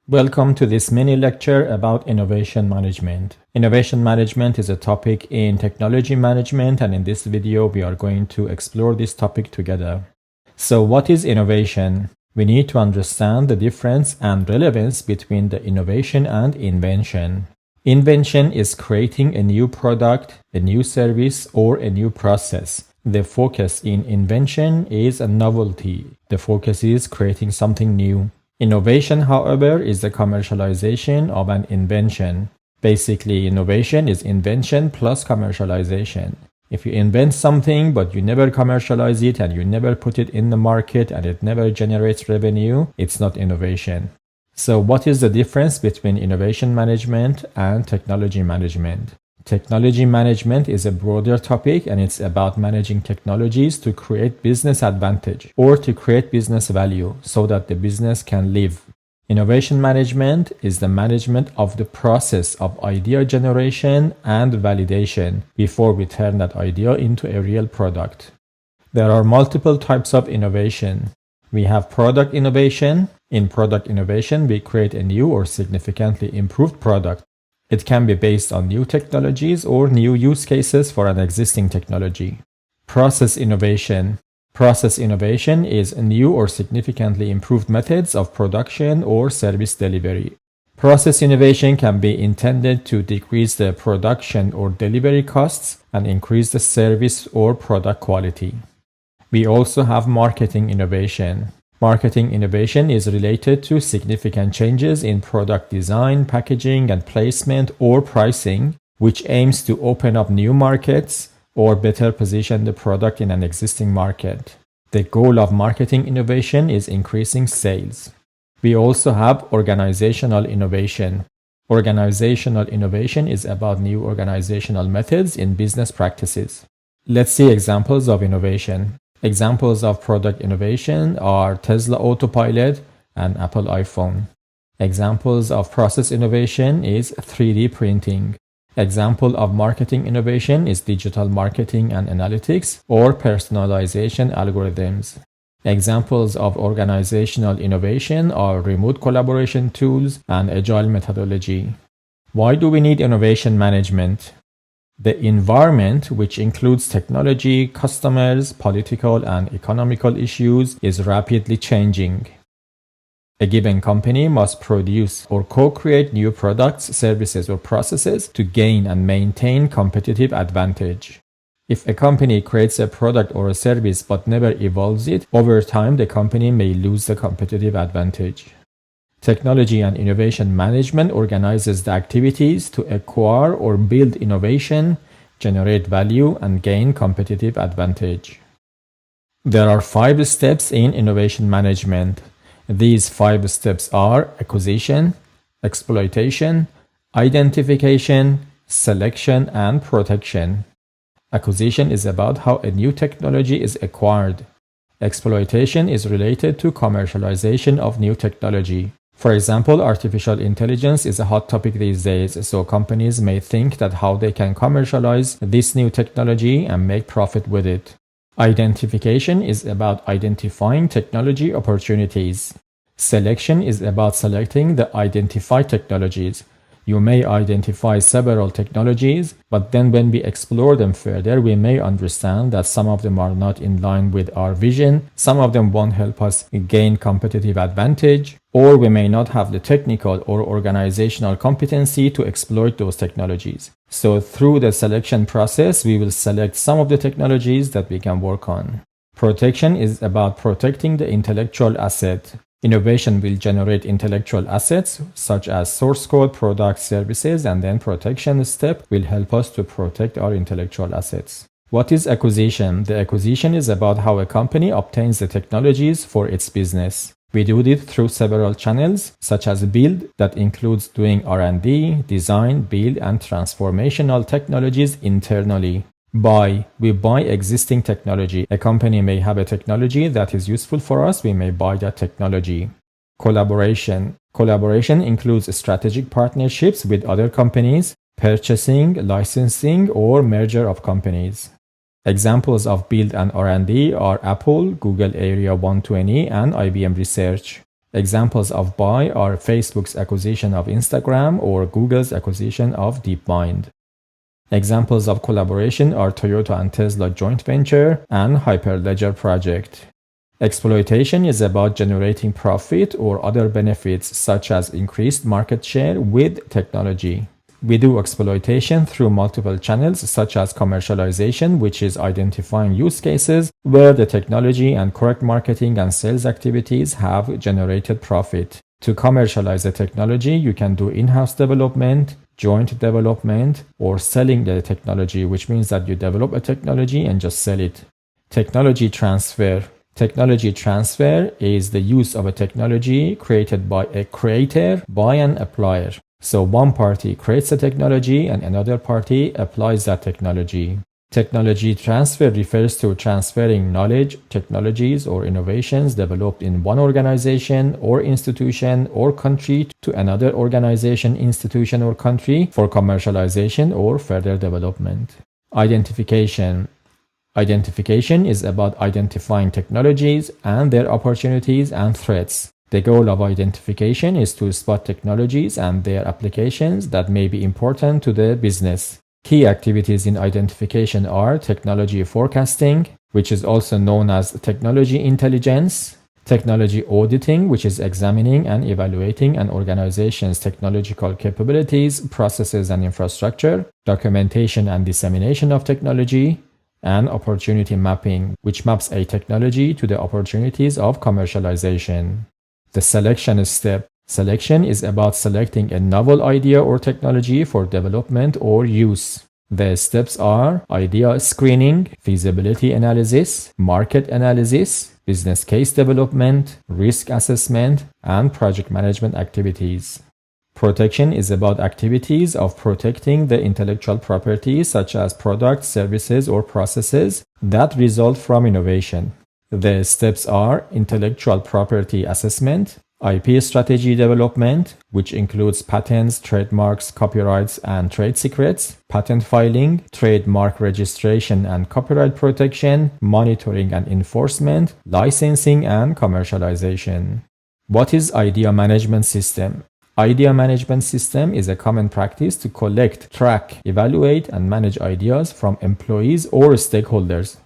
Welcome to this mini lecture about innovation management. Innovation management is a topic in technology management, and in this video we are going to explore this topic together. So what is innovation? We need to understand the difference and relevance between the innovation and invention. Invention is creating a new product, a new service, or a new process. The focus in invention is a novelty. The focus is creating something new. Innovation, however, is the commercialization of an invention. Basically, innovation is invention plus commercialization. If you invent something but you never commercialize it and you never put it in the market and it never generates revenue, it's not innovation. So what is the difference between innovation management and technology management? Technology management is a broader topic, and it's about managing technologies to create business advantage or to create business value so that the business can live. Innovation management is the management of the process of idea generation and validation before we turn that idea into a real product. There are multiple types of innovation. We have product innovation. In product innovation, we create a new or significantly improved product. It can be based on new technologies or new use cases for an existing technology. Process innovation. Process innovation is new or significantly improved methods of production or service delivery. Process innovation can be intended to decrease the production or delivery costs and increase the service or product quality. We also have marketing innovation. Marketing innovation is related to significant changes in product design, packaging, and placement or pricing, which aims to open up new markets or better position the product in an existing market. The goal of marketing innovation is increasing sales. We also have organizational innovation. Organizational innovation is about new organizational methods in business practices. Let's see examples of innovation. Examples of product innovation are Tesla Autopilot and Apple iPhone. Examples of process innovation is 3D printing. Example of marketing innovation is digital marketing and analytics or personalization algorithms. Examples of organizational innovation are remote collaboration tools and agile methodology. Why do we need innovation management? The environment, which includes technology, customers, political and economical issues, is rapidly changing. A given company must produce or co-create new products, services, or processes to gain and maintain competitive advantage. If a company creates a product or a service but never evolves it, over time the company may lose the competitive advantage. Technology and innovation management organizes the activities to acquire or build innovation, generate value, and gain competitive advantage. There are 5 steps in innovation management. These 5 steps are acquisition, exploitation, identification, selection, and protection. Acquisition is about how a new technology is acquired. Exploitation is related to commercialization of new technology. For example, artificial intelligence is a hot topic these days, so companies may think that how they can commercialize this new technology and make profit with it. Identification is about identifying technology opportunities. Selection is about selecting the identified technologies. You may identify several technologies, but then when we explore them further, we may understand that some of them are not in line with our vision, some of them won't help us gain competitive advantage, or we may not have the technical or organizational competency to exploit those technologies. So through the selection process, we will select some of the technologies that we can work on. Protection is about protecting the intellectual asset. Innovation will generate intellectual assets such as source code, products, services, and then protection step will help us to protect our intellectual assets. What is acquisition? The acquisition is about how a company obtains the technologies for its business. We do it through several channels, such as build, that includes doing R&D, design, build, and transformational technologies internally. Buy. We buy existing technology. A company may have a technology that is useful for us. We may buy that technology. Collaboration. Collaboration includes strategic partnerships with other companies, purchasing, licensing, or merger of companies. Examples of build and R&D are Apple, Google Area 120, and IBM Research. Examples of buy are Facebook's acquisition of Instagram or Google's acquisition of DeepMind. Examples of collaboration are Toyota and Tesla joint venture and Hyperledger project. Exploitation is about generating profit or other benefits such as increased market share with technology. We do exploitation through multiple channels such as commercialization, which is identifying use cases where the technology and correct marketing and sales activities have generated profit. To commercialize the technology, you can do in-house development, joint development, or selling the technology, which means that you develop a technology and just sell it. Technology transfer. Technology transfer is the use of a technology created by a creator by an applier. So one party creates a technology and another party applies that technology. Technology transfer refers to transferring knowledge, technologies, or innovations developed in one organization or institution or country to another organization, institution, or country for commercialization or further development. Identification. Identification is about identifying technologies and their opportunities and threats. The goal of identification is to spot technologies and their applications that may be important to the business. Key activities in identification are technology forecasting, which is also known as technology intelligence, technology auditing, which is examining and evaluating an organization's technological capabilities, processes, and infrastructure, documentation and dissemination of technology, and opportunity mapping, which maps a technology to the opportunities of commercialization. The selection step. Selection is about selecting a novel idea or technology for development or use. The steps are idea screening, feasibility analysis, market analysis, business case development, risk assessment, and project management activities. Protection is about activities of protecting the intellectual property such as products, services, or processes that result from innovation. The steps are intellectual property assessment, IP strategy development, which includes patents, trademarks, copyrights, and trade secrets, patent filing, trademark registration and copyright protection, monitoring and enforcement, licensing, and commercialization. What is idea management system? Idea management system is a common practice to collect, track, evaluate, and manage ideas from employees or stakeholders.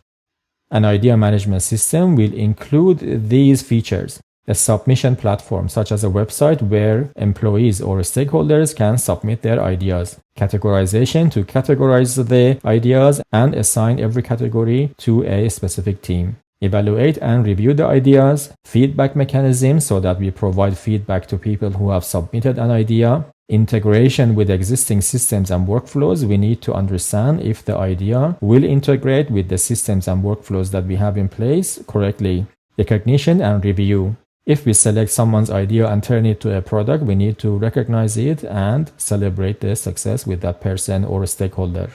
An idea management system will include these features: a submission platform such as a website where employees or stakeholders can submit their ideas, categorization to categorize the ideas and assign every category to a specific team, evaluate and review the ideas, feedback mechanism so that we provide feedback to people who have submitted an idea, integration with existing systems and workflows. We need to understand if the idea will integrate with the systems and workflows that we have in place correctly. Recognition and review. If we select someone's idea and turn it to a product, we need to recognize it and celebrate the success with that person or stakeholder.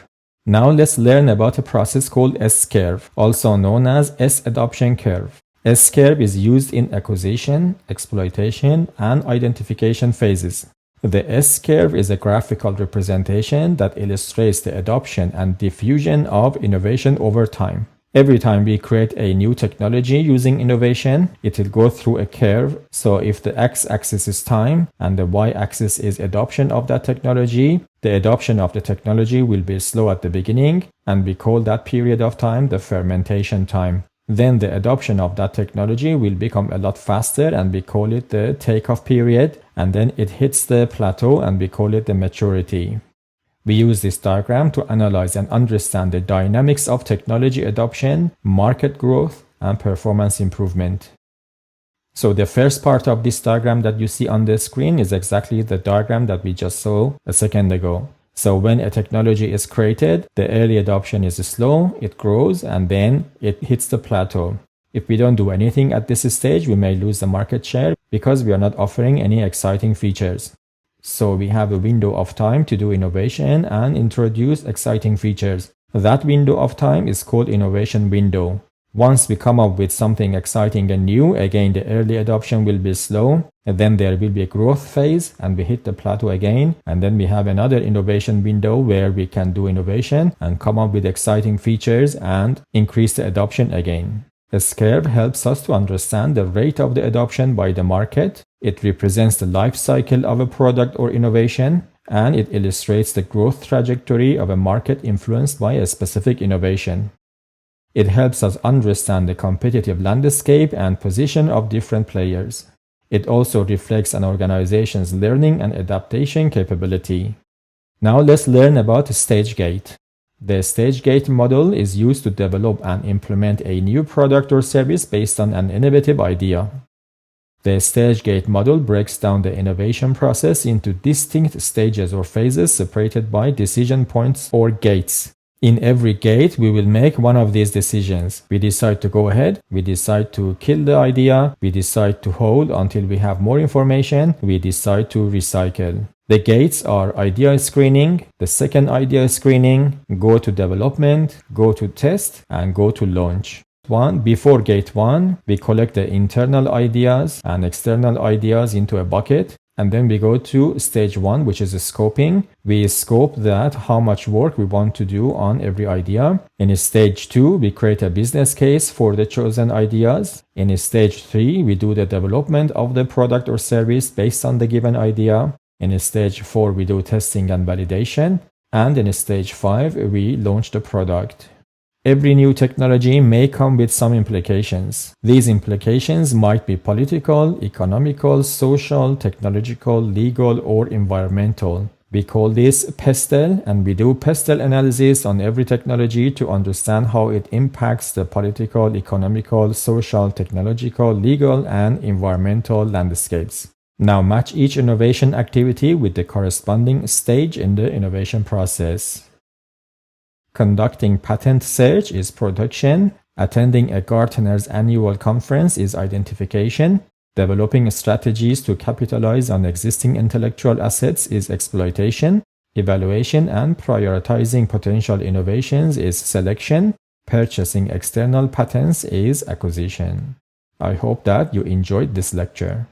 Now let's learn about a process called S-curve, also known as S-adoption curve. S-curve is used in acquisition, exploitation, and identification phases. The S-curve is a graphical representation that illustrates the adoption and diffusion of innovation over time. Every time we create a new technology using innovation, it will go through a curve. So if the x-axis is time and the y-axis is adoption of that technology, the adoption of the technology will be slow at the beginning, and we call that period of time the fermentation time. Then the adoption of that technology will become a lot faster, and we call it the takeoff period, and then it hits the plateau and we call it the maturity. We use this diagram to analyze and understand the dynamics of technology adoption, market growth, and performance improvement. So the first part of this diagram that you see on the screen is exactly the diagram that we just saw a second ago. So when a technology is created, the early adoption is slow, it grows, and then it hits the plateau. If we don't do anything at this stage, we may lose the market share because we are not offering any exciting features. So we have a window of time to do innovation and introduce exciting features. That window of time is called innovation window. Once we come up with something exciting and new, again the early adoption will be slow, and then there will be a growth phase and we hit the plateau again, and then we have another innovation window where we can do innovation and come up with exciting features and increase the adoption again. This curve helps us to understand the rate of the adoption by the market. It represents the life cycle of a product or innovation, and it illustrates the growth trajectory of a market influenced by a specific innovation. It helps us understand the competitive landscape and position of different players. It also reflects an organization's learning and adaptation capability. Now let's learn about stage gate. The stage gate model is used to develop and implement a new product or service based on an innovative idea. The stage gate model breaks down the innovation process into distinct stages or phases separated by decision points or gates. In every gate, we will make one of these decisions. We decide to go ahead, we decide to kill the idea, we decide to hold until we have more information, we decide to recycle. The gates are idea screening, the second idea screening, go to development, go to test, and go to launch. Before gate 1, we collect the internal ideas and external ideas into a bucket. And then we go to stage 1, which is scoping. We scope that how much work we want to do on every idea. In stage 2, we create a business case for the chosen ideas. In stage 3, we do the development of the product or service based on the given idea. In stage 4, we do testing and validation. And in stage 5, we launch the product. Every new technology may come with some implications. These implications might be political, economical, social, technological, legal, or environmental. We call this PESTEL, and we do PESTEL analysis on every technology to understand how it impacts the political, economical, social, technological, legal, and environmental landscapes. Now match each innovation activity with the corresponding stage in the innovation process. Conducting patent search is production. Attending a Gartner's annual conference is identification. Developing strategies to capitalize on existing intellectual assets is exploitation. Evaluation and prioritizing potential innovations is selection. Purchasing external patents is acquisition. I hope that you enjoyed this lecture.